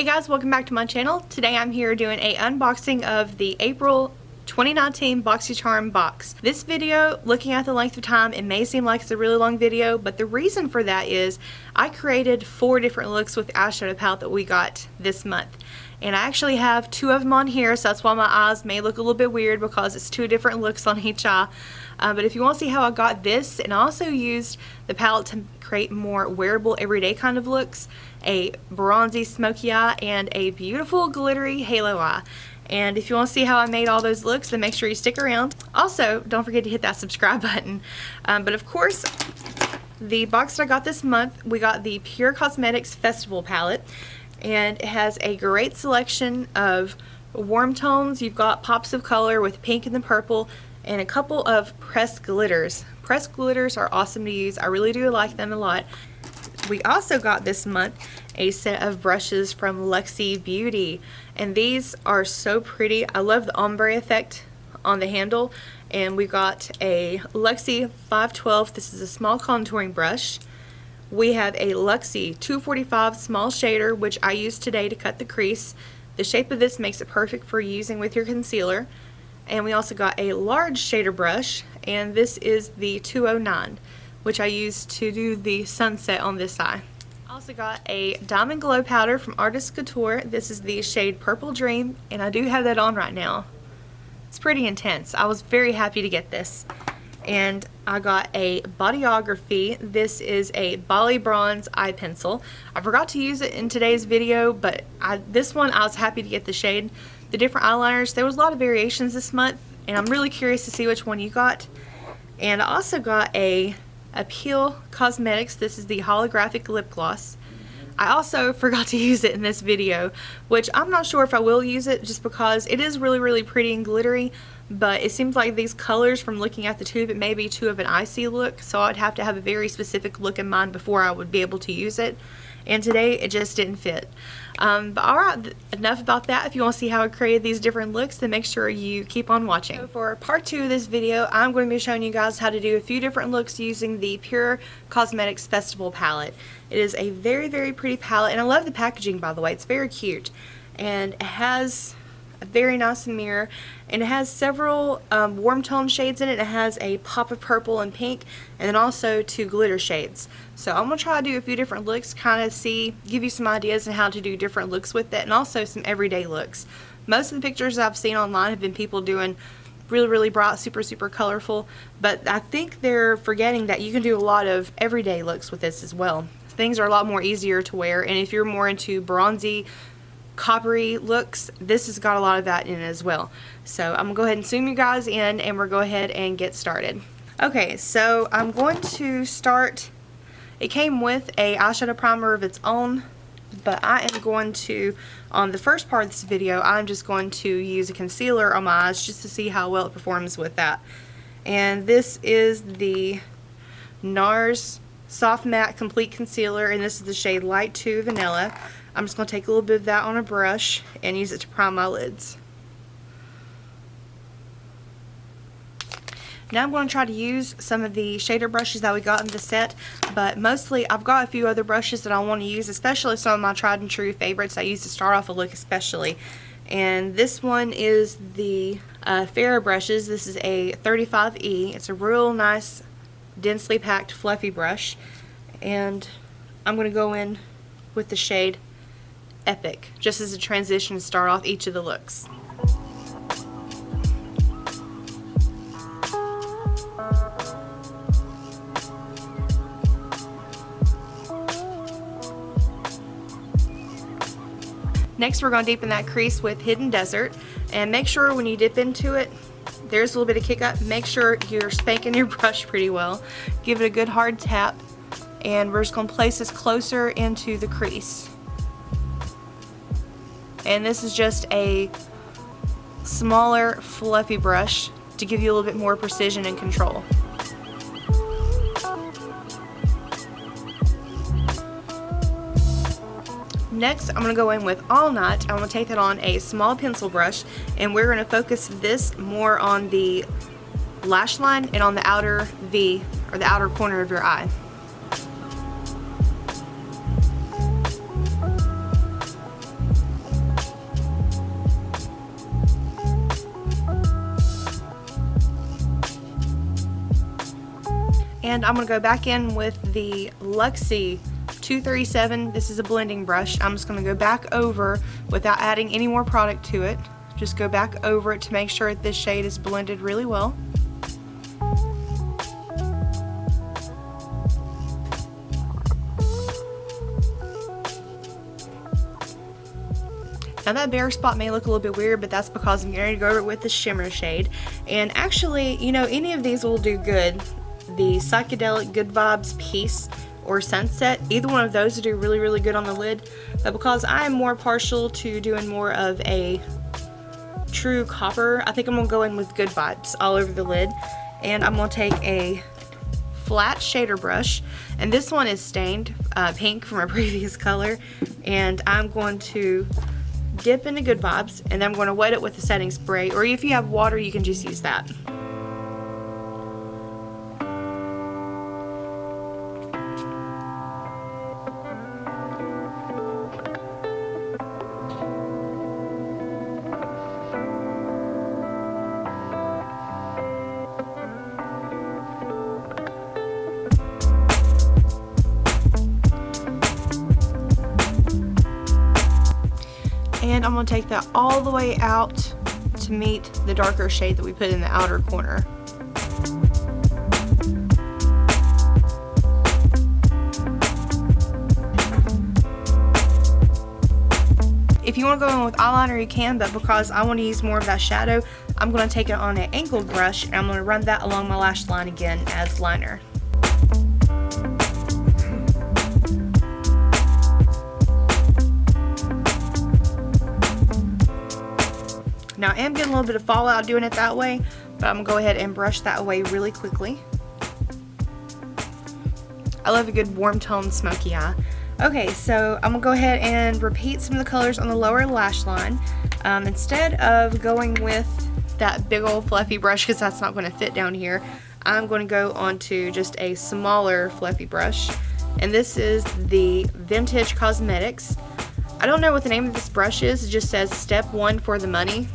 Hey guys, welcome back to my channel. Today I'm here doing a unboxing of the April 2019 Boxycharm box. This video, looking at the length of time, it may seem like it's a really long video, but the reason for that is I created 4 different looks with the eyeshadow palette that we got this month. And I actually have 2 of them on here, so that's why my eyes may look a little bit weird because it's 2 different looks on each eye. But if you want to see how I got this, and I also used the palette to create more wearable everyday kind of looks, a bronzy smoky eye and a beautiful glittery halo eye. And if you want to see how I made all those looks, then make sure you stick around. Also, don't forget to hit that subscribe button. But of course, the box that I got this month, we got the Pure Cosmetics Festival palette, and it has a great selection of warm tones. You've got pops of color with pink and the purple, and a couple of pressed glitters. Pressed glitters are awesome to use. I really do like them a lot. We also got this month a set of brushes from Luxie Beauty, and these are so pretty. I love the ombre effect on the handle. And we got a Luxie 512. This is a small contouring brush. We have a Luxie 245 small shader, which I used today to cut the crease. The shape of this makes it perfect for using with your concealer. And we also got a large shader brush, and this is the 209, which I used to do the sunset on this eye. I also got a Diamond Glow powder from Artist Couture. This is the shade Purple Dream, and I do have that on right now. It's pretty intense. I was very happy to get this. And I got a Bodyography. This is a Bali Bronze eye pencil. I forgot to use it in today's video, but this one I was happy to get the shade. The different eyeliners, there was a lot of variations this month, and I'm really curious to see which one you got. And I also got a Appeal Cosmetics. This is the holographic lip gloss. I also forgot to use it in this video, which I'm not sure if I will use it just because it is really pretty and glittery, but it seems like these colors from looking at the tube, it may be too of an icy look, so I'd have to have a very specific look in mind before I would be able to use it. And today it just didn't fit. But alright, enough about that. If you want to see how I created these different looks, then make sure you keep on watching. So for part 2 of this video, I'm going to be showing you guys how to do a few different looks using the Pure Cosmetics Festival palette. It is a very pretty palette, and I love the packaging, by the way. It's very cute, and it has a very nice mirror, and it has several warm tone shades in it. It has a pop of purple and pink, and then also 2 glitter shades. So I'm going to try to do a few different looks, kind of give you some ideas on how to do different looks with it, and also some everyday looks. Most of the pictures I've seen online have been people doing really bright, super colorful, but I think they're forgetting that you can do a lot of everyday looks with this as well. Things are a lot more easier to wear, and if you're more into bronzy, coppery looks, this has got a lot of that in it as well. So I'm gonna go ahead and zoom you guys in, and we're going to go ahead and get started. Okay, so I'm going to start. It came with a eyeshadow primer of its own, but I am going to, on the first part of this video, I'm just going to use a concealer on my eyes just to see how well it performs with that. And this is the NARS Soft Matte Complete Concealer, and this is the shade Light 2 Vanilla. I'm just going to take a little bit of that on a brush and use it to prime my lids. Now I'm going to try to use some of the shader brushes that we got in the set, but mostly I've got a few other brushes that I want to use, especially some of my tried and true favorites I use to start off a look especially. And this one is the Farrah brushes. This is a 35E. It's a real nice, densely packed, fluffy brush. And I'm going to go in with the shade Epic, just as a transition to start off each of the looks. Next, we're going to deepen that crease with Hidden Desert, and make sure when you dip into it, there's a little bit of kick up. Make sure you're spanking your brush pretty well. Give it a good hard tap, and we're just going to place this closer into the crease. And this is just a smaller, fluffy brush to give you a little bit more precision and control. Next, I'm going to go in with All Night. I'm going to take that on a small pencil brush, and we're going to focus this more on the lash line and on the outer V, or the outer corner of your eye. And I'm going to go back in with the Luxie 237. This is a blending brush. I'm just going to go back over without adding any more product to it. Just go back over it to make sure that this shade is blended really well. Now that bare spot may look a little bit weird, but that's because I'm getting ready to go over it with the shimmer shade. And actually, you know, any of these will do good. The Psychedelic Good Vibes Peace or Sunset, either one of those will do really, really good on the lid. But because I am more partial to doing more of a true copper, I think I'm going to go in with Good Vibes all over the lid. And I'm going to take a flat shader brush, and this one is stained pink from a previous color, and I'm going to dip into Good Vibes, and then I'm going to wet it with the setting spray, or if you have water you can just use that. And I'm going to take that all the way out to meet the darker shade that we put in the outer corner. If you want to go in with eyeliner you can, but because I want to use more of that shadow, I'm going to take it on an angled brush and I'm going to run that along my lash line again as liner. Now I am getting a little bit of fallout doing it that way, but I'm going to go ahead and brush that away really quickly. I love a good warm tone smoky eye. Okay, so I'm going to go ahead and repeat some of the colors on the lower lash line. Instead of going with that big old fluffy brush, because that's not going to fit down here, I'm going to go onto just a smaller fluffy brush. And this is the Vintage Cosmetics. I don't know what the name of this brush is, it just says step 1 for the money.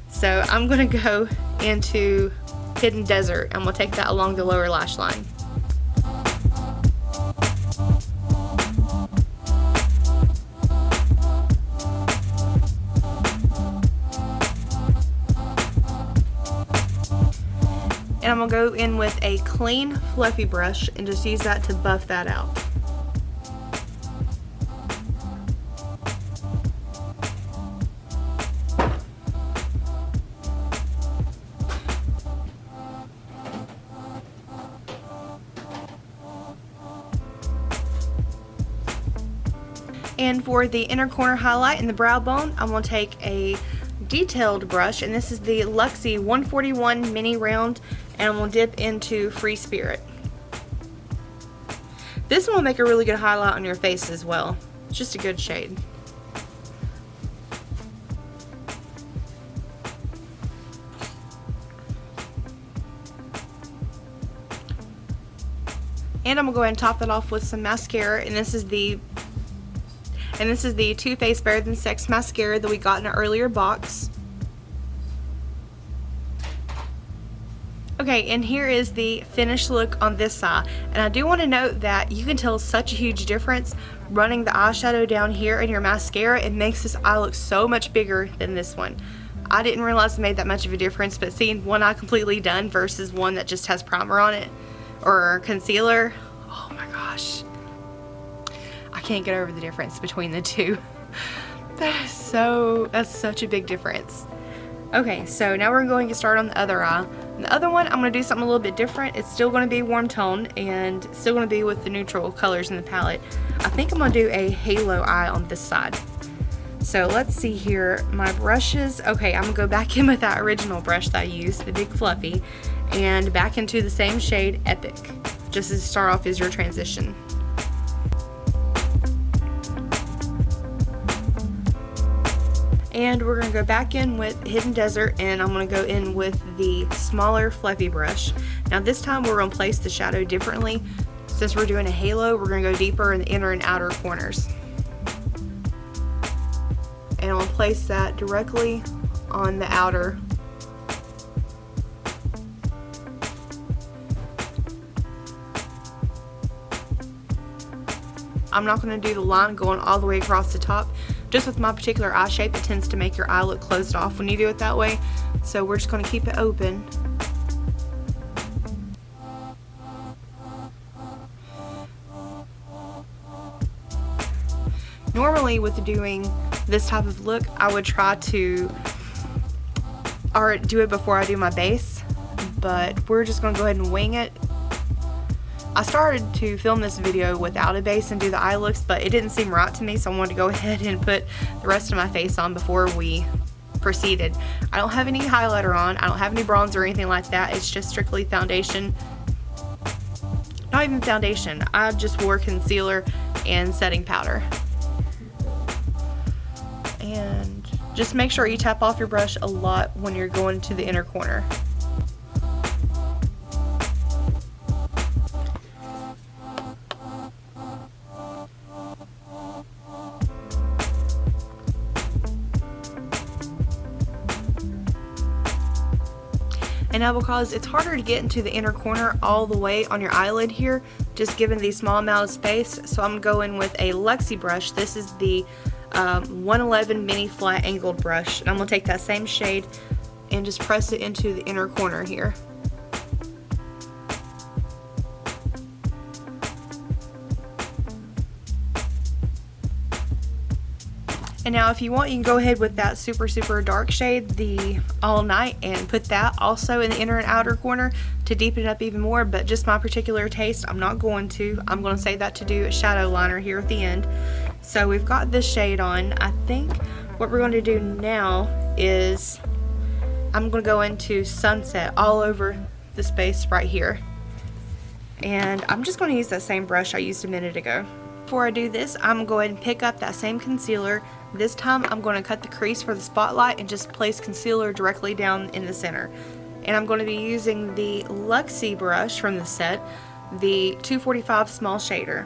So I'm going to go into Hidden Desert. I'm going to take that along the lower lash line. And I'm going to go in with a clean fluffy brush and just use that to buff that out. And for the inner corner highlight and the brow bone, I'm going to take a detailed brush, and this is the Luxie 141 mini round, and I'm going to dip into Free Spirit. This one will make a really good highlight on your face as well. It's just a good shade. And I'm going to go ahead and top that off with some mascara, and this is the Too Faced Better Than Sex mascara that we got in an earlier box. Okay, and here is the finished look on this eye. And I do want to note that you can tell such a huge difference running the eyeshadow down here in your mascara. It makes this eye look so much bigger than this one. I didn't realize it made that much of a difference, but seeing one eye completely done versus one that just has primer on it or concealer, oh my gosh. I can't get over the difference between the two. That's such a big difference. Okay, so now we're going to start on the other eye. And the other one, I'm going to do something a little bit different. It's still going to be warm tone and still going to be with the neutral colors in the palette. I think I'm going to do a halo eye on this side. So let's see here, my brushes. Okay, I'm going to go back in with that original brush that I used, the big fluffy, and back into the same shade, Epic, just to start off as your transition. And we're going to go back in with Hidden Desert, and I'm going to go in with the smaller fluffy brush. Now this time we're going to place the shadow differently. Since we're doing a halo, we're going to go deeper in the inner and outer corners. And I'm going to place that directly on the outer. I'm not going to do the line going all the way across the top. Just with my particular eye shape, it tends to make your eye look closed off when you do it that way. So we're just going to keep it open. Normally with doing this type of look, I would try to do it before I do my base, but we're just going to go ahead and wing it. I started to film this video without a base and do the eye looks, but it didn't seem right to me, so I wanted to go ahead and put the rest of my face on before we proceeded. I don't have any highlighter on, I don't have any bronzer or anything like that. It's just strictly foundation. Not even foundation, I just wore concealer and setting powder. And just make sure you tap off your brush a lot when you're going to the inner corner. And now because it's harder to get into the inner corner all the way on your eyelid here, just given the small amount of space, so I'm going with a Luxie brush. This is the 111 mini flat angled brush, and I'm going to take that same shade and just press it into the inner corner here. And now if you want, you can go ahead with that super dark shade, the All Night, and put that also in the inner and outer corner to deepen it up even more, but just my particular taste, I'm not going to. I'm going to save that to do a shadow liner here at the end. So we've got this shade on. I think what we're going to do now is I'm going to go into Sunset all over the space right here. And I'm just going to use that same brush I used a minute ago. Before I do this, I'm going to go ahead and pick up that same concealer. This time I'm going to cut the crease for the spotlight and just place concealer directly down in the center. And I'm going to be using the Luxie brush from the set, the 245 small shader.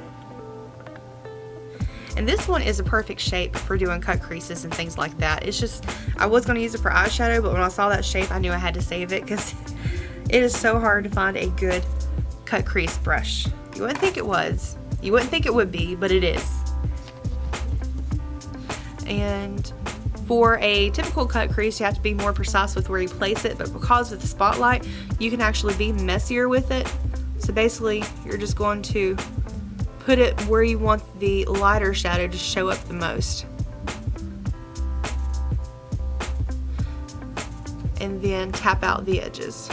And this one is a perfect shape for doing cut creases and things like that. It's just, I was going to use it for eyeshadow, but when I saw that shape, I knew I had to save it because it is so hard to find a good cut crease brush. You wouldn't think it was. You wouldn't think it would be, but it is. And for a typical cut crease, you have to be more precise with where you place it, but because of the spotlight, you can actually be messier with it. So basically, you're just going to put it where you want the lighter shadow to show up the most. And then tap out the edges.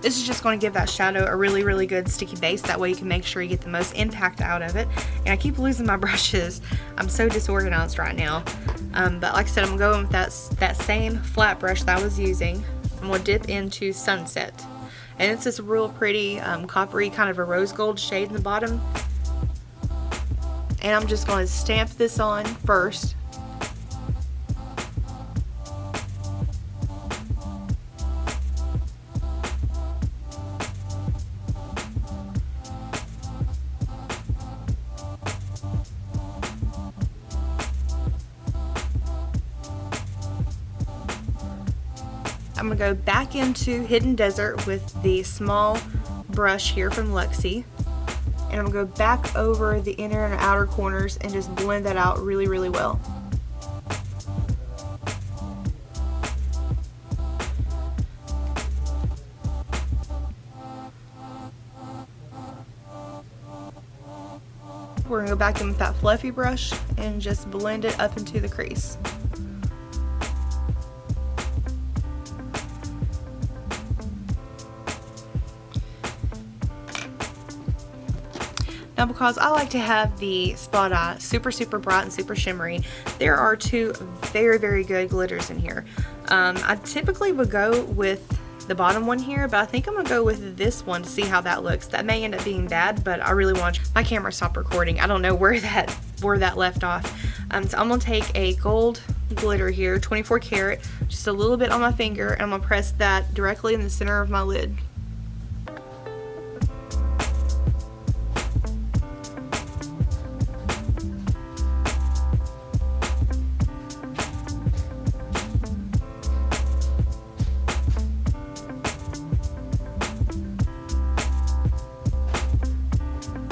This is just going to give that shadow a really good sticky base. That way you can make sure you get the most impact out of it. And I keep losing my brushes. I'm so disorganized right now. But like I said, I'm going with that same flat brush that I was using. I'm going to dip into Sunset. And it's this real pretty coppery kind of a rose gold shade in the bottom. And I'm just going to stamp this on first. I'm going to go back into Hidden Desert with the small brush here from Luxie. And I'm going to go back over the inner and outer corners and just blend that out really well. We're going to go back in with that fluffy brush and just blend it up into the crease. Now because I like to have the spot eye super bright and super shimmery, there are two very good glitters in here. I typically would go with the bottom one here, but I think I'm going to go with this one to see how that looks. That may end up being bad, but I really want my camera to stop recording. I don't know where that left off. So I'm going to take a gold glitter here, 24 karat, just a little bit on my finger, and I'm going to press that directly in the center of my lid.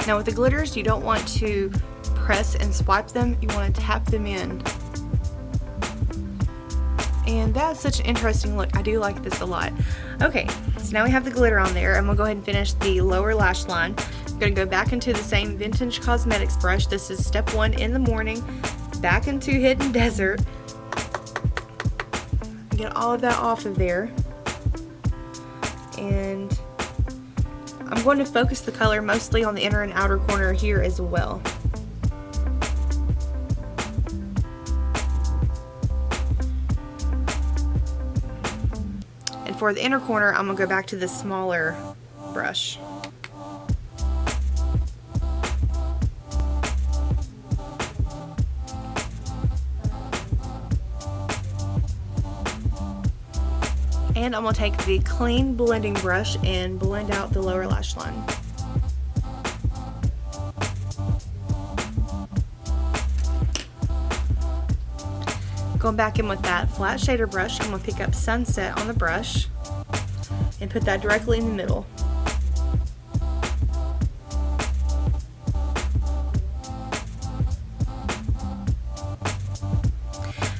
Now with the glitters, you don't want to press and swipe them, you want to tap them in. And that's such an interesting look. I do like this a lot. Okay, so now we have the glitter on there. I'm gonna go ahead and finish the lower lash line. I'm gonna go back into the same Vintage Cosmetics brush. This is step 1 in the morning. Back into Hidden Desert. Get all of that off of there. And I'm going to focus the color mostly on the inner and outer corner here as well. And for the inner corner, I'm going to go back to the smaller brush. And I'm going to take the clean blending brush and blend out the lower lash line. Going back in with that flat shader brush, I'm going to pick up Sunset on the brush and put that directly in the middle.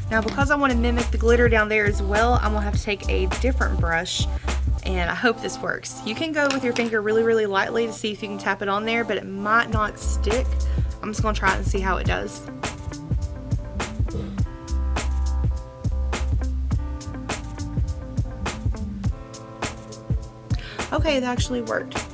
Now because I want to mimic the glitter down there as well, I'm going to have to take a different brush, and I hope this works. You can go with your finger really lightly to see if you can tap it on there, but it might not stick. I'm just going to try it and see how it does. Okay, that actually worked.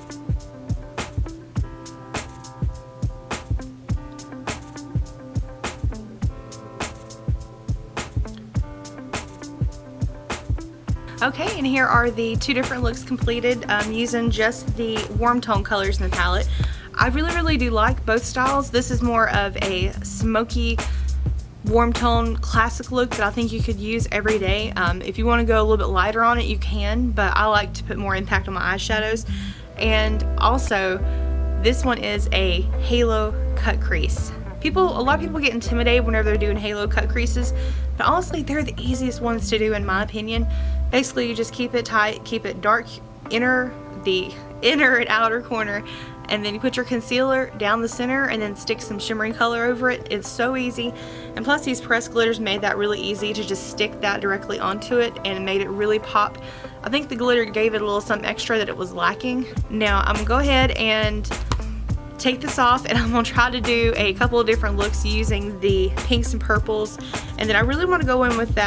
Okay, and here are the 2 different looks completed using just the warm tone colors in the palette. I really do like both styles. This is more of a smoky, warm tone classic look that I think you could use every day. If you want to go a little bit lighter on it, you can, but I like to put more impact on my eyeshadows. And also, this one is a halo cut crease. A lot of people get intimidated whenever they're doing halo cut creases, but honestly, they're the easiest ones to do in my opinion. Basically, you just keep it tight, keep it dark, the inner and outer corner, and then you put your concealer down the center and then stick some shimmering color over it. It's so easy, and plus these pressed glitters made that really easy to just stick that directly onto it, and it made it really pop. I think the glitter gave it a little something extra that it was lacking. Now I'm gonna go ahead and take this off, and I'm gonna try to do a couple of different looks using the pinks and purples, and then I really want to go in with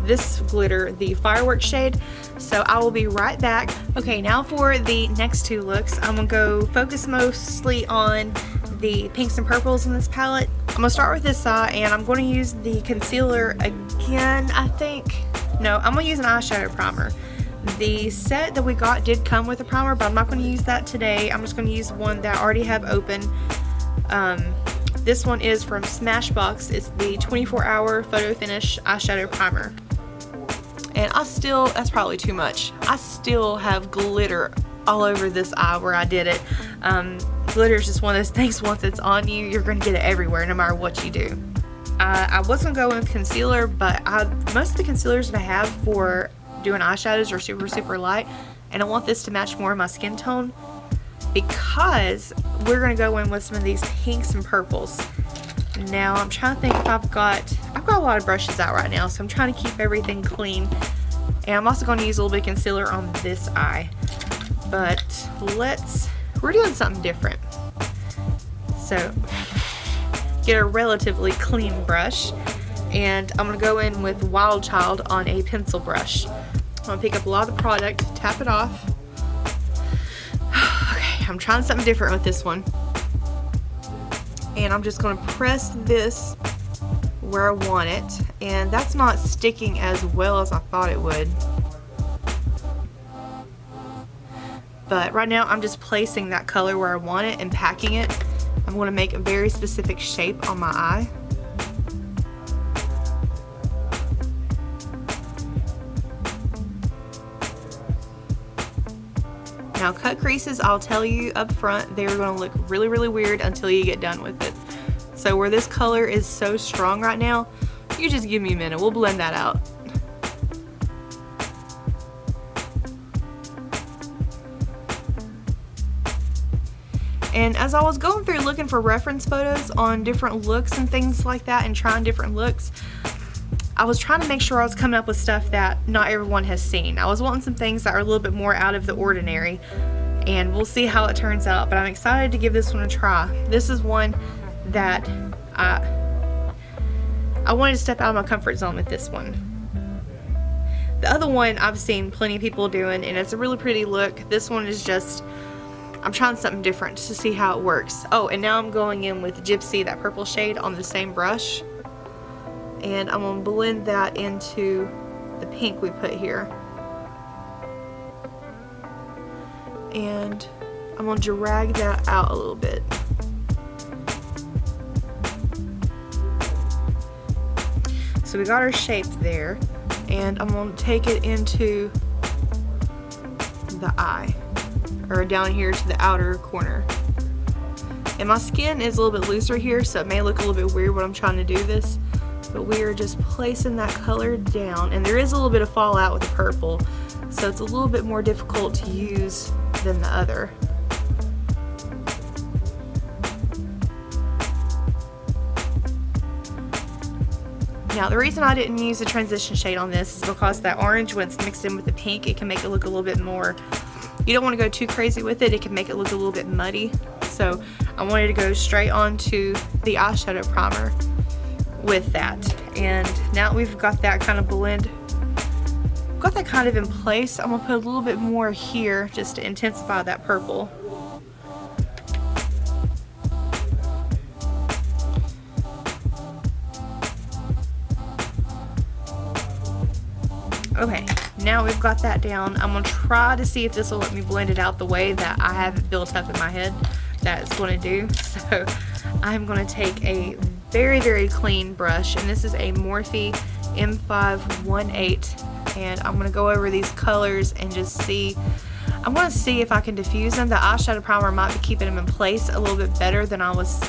this glitter, the fireworks shade, so I will be right back. Okay, now for the next 2 looks, I'm gonna go focus mostly on the pinks and purples in this palette. I'm gonna start with this eye, and I'm going to use the concealer again, I think. No, I'm gonna use an eyeshadow primer. The set that we got did come with a primer, but I'm not going to use that today. I'm just going to use one that I already have open. This one is from Smashbox. It's the 24-hour photo finish eyeshadow primer. And that's probably too much. I still have glitter all over this eye where I did it. Glitter is just one of those things, once it's on you, you're going to get it everywhere no matter what you do. I was going to go with concealer, but most of the concealers that I have for doing eyeshadows are super light, and I want this to match more of my skin tone because we're going to go in with some of these pinks and purples. Now I'm trying to think if I've got a lot of brushes out right now, so I'm trying to keep everything clean, and I'm also going to use a little bit of concealer on this eye, but we're doing something different. So get a relatively clean brush, and I'm going to go in with Wild Child on a pencil brush. I'm going to pick up a lot of the product, tap it off. Okay, I'm trying something different with this one. And I'm just going to press this where I want it. And that's not sticking as well as I thought it would. But right now I'm just placing that color where I want it and packing it. I'm going to make a very specific shape on my eye. Now cut creases, I'll tell you up front, they're going to look really weird until you get done with it. So where this color is so strong right now, you just give me a minute, we'll blend that out. And as I was going through looking for reference photos on different looks and things like that and trying different looks, I was trying to make sure I was coming up with stuff that not everyone has seen. I was wanting some things that are a little bit more out of the ordinary, and we'll see how it turns out, but I'm excited to give this one a try. This is one that I wanted to step out of my comfort zone with this one. The other one I've seen plenty of people doing, and it's a really pretty look. This one is just, I'm trying something different to see how it works. Oh, and now I'm going in with Gypsy, that purple shade, on the same brush. And I'm going to blend that into the pink we put here. And I'm going to drag that out a little bit. So we got our shape there, and I'm going to take it into the eye, or down here to the outer corner. And my skin is a little bit looser here, so it may look a little bit weird when I'm trying to do this, but we are just placing that color down, and there is a little bit of fallout with the purple, so it's a little bit more difficult to use than the other. Now, the reason I didn't use a transition shade on this is because that orange, when it's mixed in with the pink, it can make it look a little bit more, you don't want to go too crazy with it, it can make it look a little bit muddy. So I wanted to go straight onto the eyeshadow primer with that. And now we've got that kind of blend, got that kind of in place, I'm going to put a little bit more here just to intensify that purple. Okay, now we've got that down. I'm going to try to see if this will let me blend it out the way that I have it built up in my head that it's going to do. So I'm going to take a very, very clean brush, and this is a Morphe M518, and I'm going to go over these colors and just see. I'm going to see if I can diffuse them. The eyeshadow primer might be keeping them in place a little bit better than I was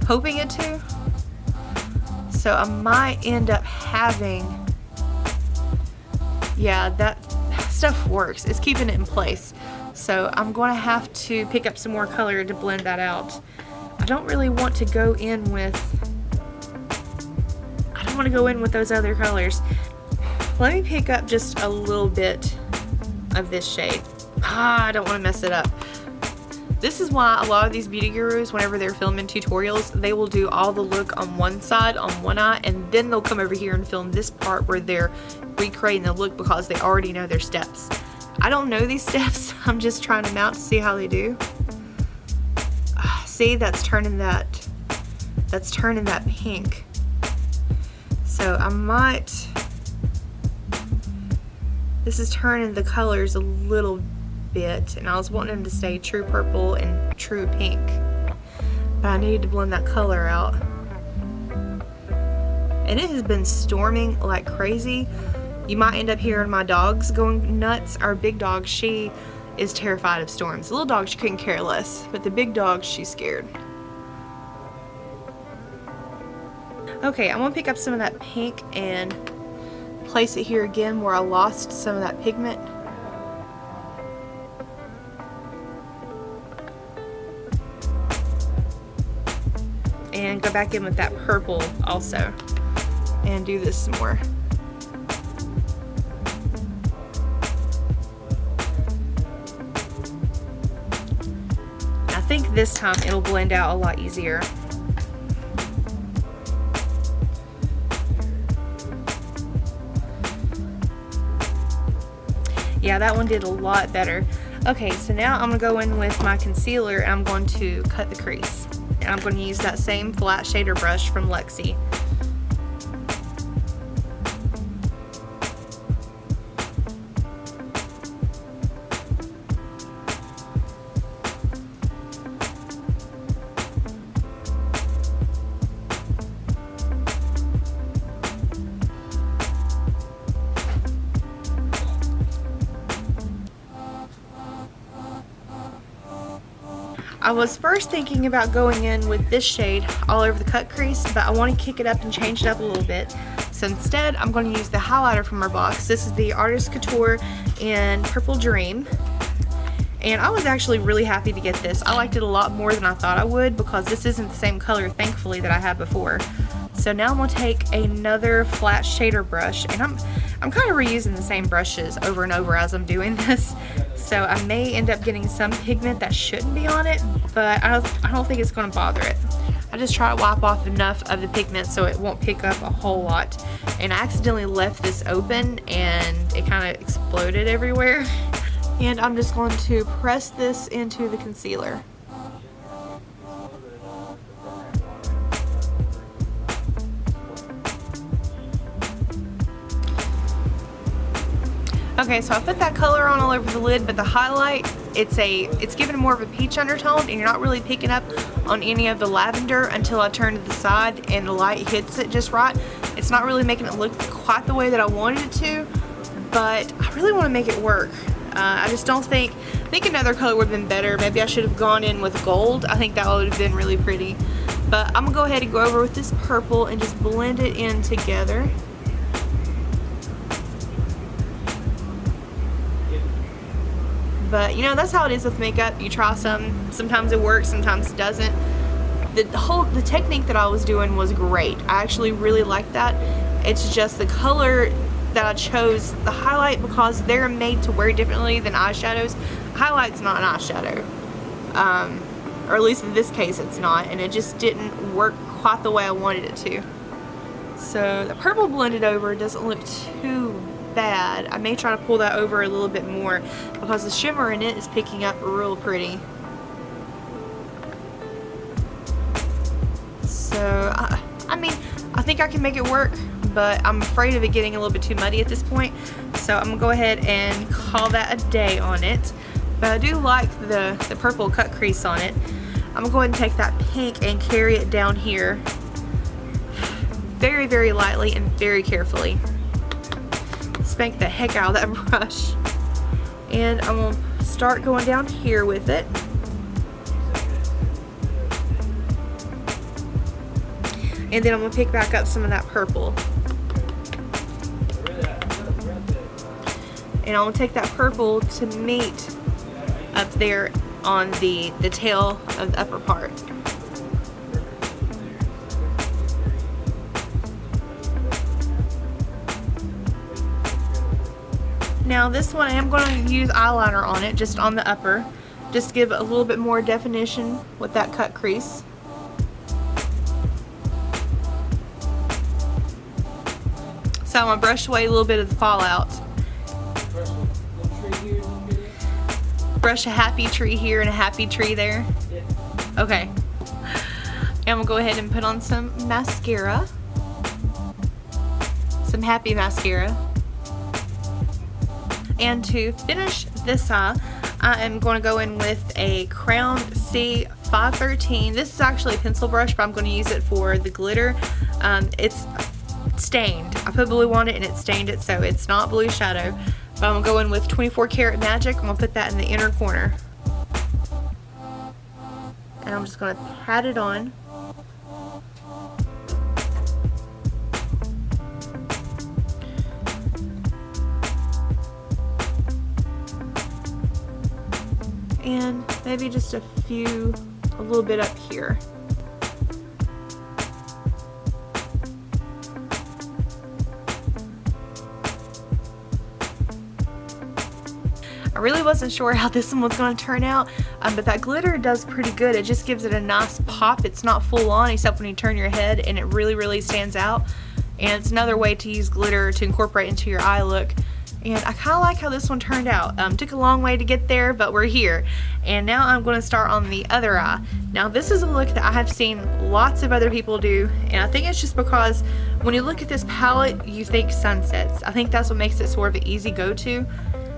hoping it to. So I might end up having, yeah, that stuff works. It's keeping it in place. So I'm going to have to pick up some more color to blend that out. I don't really want to go in with, I don't want to go in with those other colors. Let me pick up just a little bit of this shade. I don't want to mess it up. This is why a lot of these beauty gurus, whenever they're filming tutorials, they will do all the look on one side, on one eye, and then they'll come over here and film this part where they're recreating the look because they already know their steps. I don't know these steps. I'm just trying them out to see how they do. See, that's turning that pink. So I might, this is turning the colors a little bit, and I was wanting them to stay true purple and true pink, but I needed to blend that color out. And it has been storming like crazy. You might end up hearing my dogs going nuts. Our big dog, she is terrified of storms. The little dog, she couldn't care less, but the big dog, she's scared. Okay, I'm gonna pick up some of that pink and place it here again where I lost some of that pigment. And go back in with that purple also and do this some more. I think this time it'll blend out a lot easier. Yeah, that one did a lot better. Okay, so now I'm gonna go in with my concealer and I'm going to cut the crease. And I'm going to use that same flat shader brush from Lexi. I was first thinking about going in with this shade all over the cut crease, but I want to kick it up and change it up a little bit. So instead, I'm going to use the highlighter from our box. This is the Artist Couture in Purple Dream. And I was actually really happy to get this. I liked it a lot more than I thought I would because this isn't the same color, thankfully, that I had before. So now I'm gonna take another flat shader brush, and I'm kind of reusing the same brushes over and over as I'm doing this. So I may end up getting some pigment that shouldn't be on it, but I don't think it's gonna bother it. I just try to wipe off enough of the pigment so it won't pick up a whole lot. And I accidentally left this open and it kind of exploded everywhere. And I'm just going to press this into the concealer. Okay, so I put that color on all over the lid, but the highlight, it's giving more of a peach undertone, and you're not really picking up on any of the lavender until I turn to the side and the light hits it just right. It's not really making it look quite the way that I wanted it to, but I really want to make it work. I just don't think, I think another color would have been better. Maybe I should have gone in with gold. I think that would have been really pretty. But I'm gonna go ahead and go over with this purple and just blend it in together. But you know, that's how it is with makeup. You try sometimes it works, sometimes it doesn't. The technique that I was doing was great. I actually really liked that. It's just the color that I chose, the highlight, because they're made to wear differently than eyeshadows. Highlight's not an eyeshadow. Or at least in this case it's not, and it just didn't work quite the way I wanted it to. So the purple blended over doesn't look too bad. I may try to pull that over a little bit more because the shimmer in it is picking up real pretty. So I mean, I think I can make it work, but I'm afraid of it getting a little bit too muddy at this point. So I'm gonna go ahead and call that a day on it. But I do like the purple cut crease on it. I'm gonna go ahead and take that pink and carry it down here very, very lightly and very carefully. Spank the heck out of that brush. And I'm gonna start going down here with it. And then I'm gonna pick back up some of that purple. And I'm gonna take that purple to meet up there on the tail of the upper part. Now this one I am going to use eyeliner on it, just on the upper, just to give it a little bit more definition with that cut crease. So I'm going to brush away a little bit of the fallout. Brush a happy tree here and a happy tree there. Okay. And I'm going to go ahead and put on some mascara. Some happy mascara. And to finish this eye, I am going to go in with a Crown C513. This is actually a pencil brush, but I'm going to use it for the glitter. It's stained. I put blue on it and it stained it, so it's not blue shadow. But I'm going to go in with 24 Karat Magic. I'm going to put that in the inner corner. And I'm just going to pat it on. And maybe just a little bit up here. I really wasn't sure how this one was going to turn out, but that glitter does pretty good. It just gives it a nice pop. It's not full on except when you turn your head, and it really, really stands out. And it's another way to use glitter to incorporate into your eye look. And I kind of like how this one turned out. Took a long way to get there, but we're here. And now I'm going to start on the other eye. Now this is a look that I have seen lots of other people do, and I think it's just because when you look at this palette, you think sunsets. I think that's what makes it sort of an easy go-to.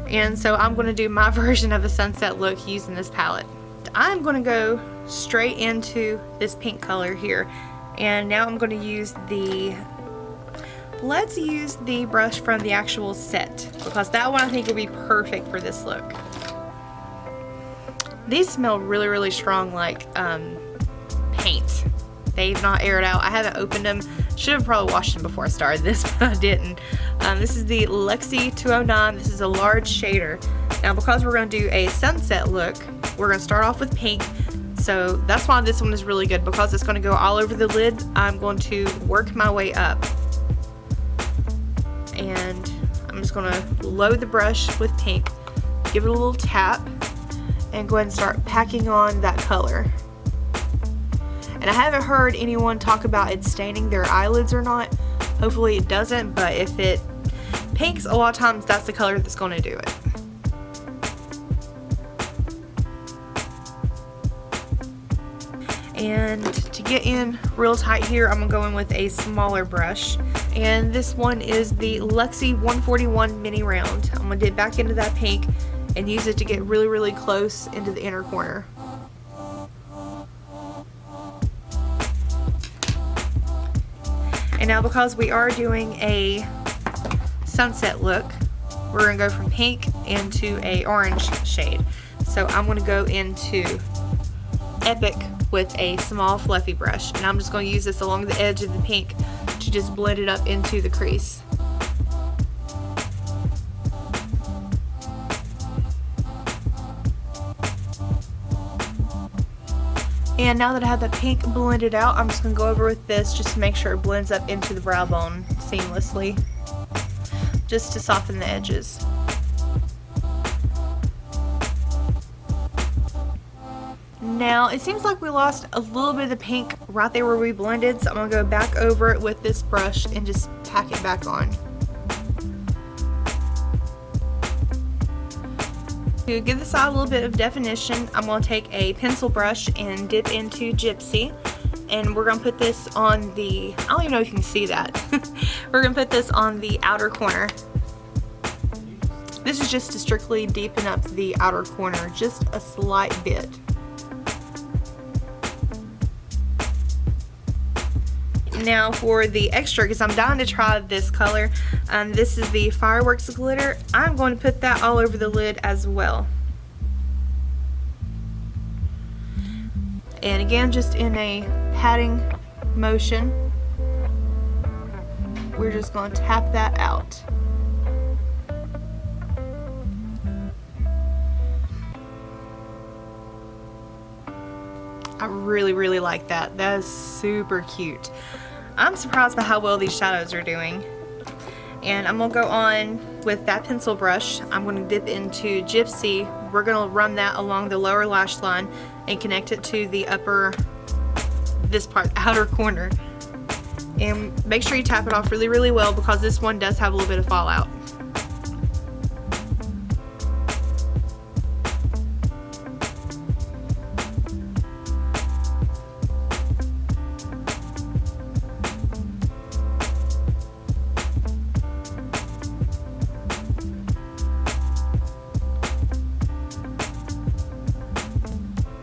And so I'm going to do my version of a sunset look using this palette. I'm going to go straight into this pink color here. And now I'm going to use let's use the brush from the actual set, because that one I think will be perfect for this look. These smell really, really strong, like paint. They've not aired out. I haven't opened them. Should have probably washed them before I started this, but I didn't. This is the Luxie 209. This is a large shader. Now because we're going to do a sunset look, we're going to start off with pink. So that's why this one is really good, because it's going to go all over the lid. I'm going to work my way up. And I'm just going to load the brush with pink, give it a little tap, and go ahead and start packing on that color. And I haven't heard anyone talk about it staining their eyelids or not. Hopefully it doesn't, but if it pinks, a lot of times that's the color that's going to do it. And to get in real tight here, I'm going to go in with a smaller brush. And this one is the Luxie 141 Mini Round. I'm going to dip back into that pink and use it to get really, really close into the inner corner. And now because we are doing a sunset look, we're going to go from pink into a orange shade. So I'm going to go into Epic with a small fluffy brush, and I'm just going to use this along the edge of the pink to just blend it up into the crease. And now that I have the pink blended out, I'm just going to go over with this just to make sure it blends up into the brow bone seamlessly, just to soften the edges. Now, it seems like we lost a little bit of the pink right there where we blended, so I'm going to go back over it with this brush and just pack it back on. To give this eye a little bit of definition, I'm going to take a pencil brush and dip into Gypsy, and we're going to put this on the, I don't even know if you can see that, we're going to put this on the outer corner. This is just to strictly deepen up the outer corner, just a slight bit. Now for the extra, because I'm dying to try this color, this is the Fireworks Glitter. I'm going to put that all over the lid as well. And again, just in a patting motion, we're just going to tap that out. I really, really like that. That is super cute. I'm surprised by how well these shadows are doing. And I'm gonna go on with that pencil brush. I'm gonna dip into Gypsy. We're gonna run that along the lower lash line and connect it to the upper, this part, outer corner. And make sure you tap it off really, really well, because this one does have a little bit of fallout.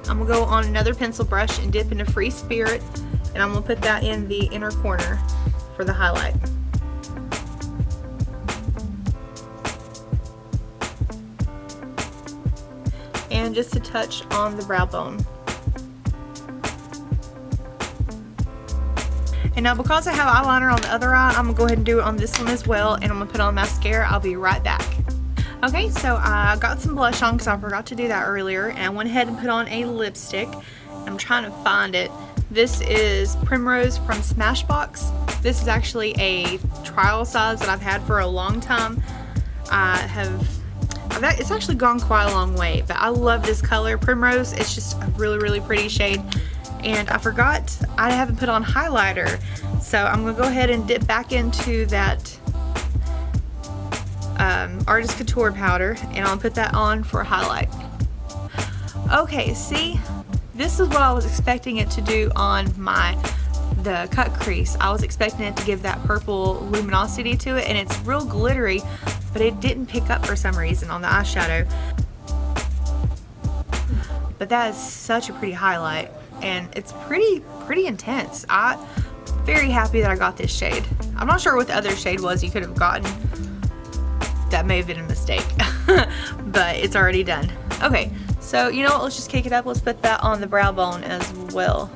I'm going to go on another pencil brush and dip into Free Spirit, and I'm going to put that in the inner corner for the highlight. And just a touch on the brow bone. And now because I have eyeliner on the other eye, I'm going to go ahead and do it on this one as well, and I'm going to put on mascara. I'll be right back. Okay, so I got some blush on because I forgot to do that earlier, and I went ahead and put on a lipstick. I'm trying to find it. This is Primrose from Smashbox. This is actually a trial size that I've had for a long time. It's actually gone quite a long way, but I love this color, Primrose. It's just a really, really pretty shade. And I forgot I haven't put on highlighter, so I'm going to go ahead and dip back into that Artist Couture powder, and I'll put that on for a highlight. Okay, see, this is what I was expecting it to do on the cut crease. I was expecting it to give that purple luminosity to it, and it's real glittery, but it didn't pick up for some reason on the eyeshadow. But that is such a pretty highlight, and it's pretty intense. I'm very happy that I got this shade. I'm not sure what the other shade was you could have gotten. That may have been a mistake, but it's already done. Okay, so you know what, let's just kick it up. Let's put that on the brow bone as well.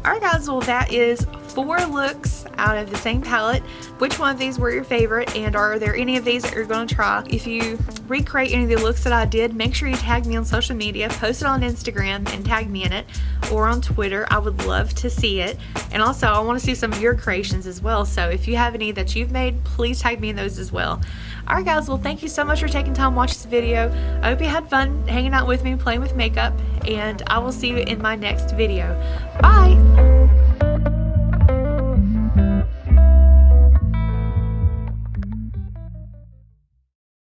Alright guys, well that is 4 looks out of the same palette which one of these were your favorite, and are there any of these that you're going to try. If you recreate any of the looks that I did, make sure you tag me on social media, post it on Instagram and tag me in it, or on Twitter. I would love to see it. And also I want to see some of your creations as well, so if you have any that you've made, please tag me in those as well. Alright guys, well thank you so much for taking time to watch this video. I hope you had fun hanging out with me, playing with makeup, and I will see you in my next video. Bye!